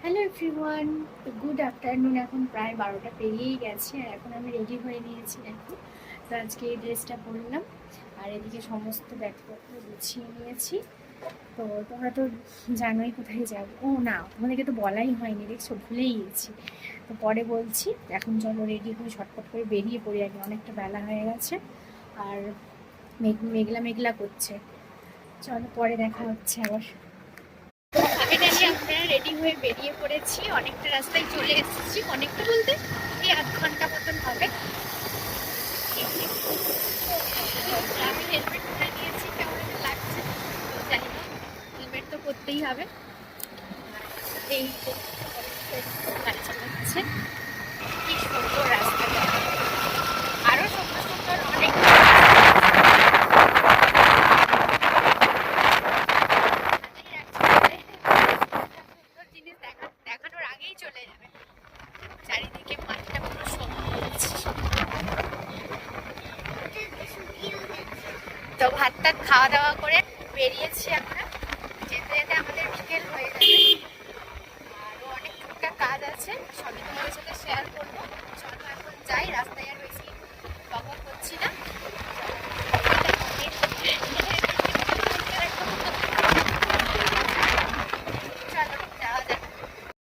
Hello everyone, তো good afternoon. এখন প্রায় 12টা পেরিয়েই গেছে আর এখন আমি রেডি হয়ে নিয়েছি দেখো। তো আজকে এই ড্রেসটা পরলাম আর এদিকে সমস্ত ব্যাগপত্র গুছিয়ে নিয়েছি। তো তোমরা তো জানোই কোথায় যাবো। ও না, তোমাদেরকে তো বলাই হয়নি, দেখছো ভুলেই গেছি। তো পরে বলছি, এখন চলো রেডি হয়ে ঝটপট করে বেরিয়ে পড়ি আগে, অনেকটা বেলা হয়ে গেছে আর মেঘলা মেঘলা করছে। চলো পরে দেখা হচ্ছে আবার। ফাইনালি আমরা রেডি হয়ে বেরিয়ে পড়েছি, অনেকটা রাস্তায় চলে এসেছি, অনেকটা বলতে এই আধ ঘন্টা মতন হবে। আমি হেলমেট পরে নিয়েছি, কেমন একটা লাগছে জানি না, হেলমেট তো করতেই হবে। এই গাড়ি চালাচ্ছে, কি সুন্দর রাস্তাটা, আরো সুন্দর সুন্দর অনেক সুন্দর জিনিস দেখানোর আগেই চলে যাবে। চারিদিকে মাঠটা পুরো সবুজ। তো ভাত টাত খাওয়া দাওয়া করে বেরিয়েছি আমরা। যেতে যেতে আমাদের বিকেল হয়ে যাবে, আরও অনেক টুকটাক কাজ আছে, সবই তোমাদের সাথে শেয়ার করবো।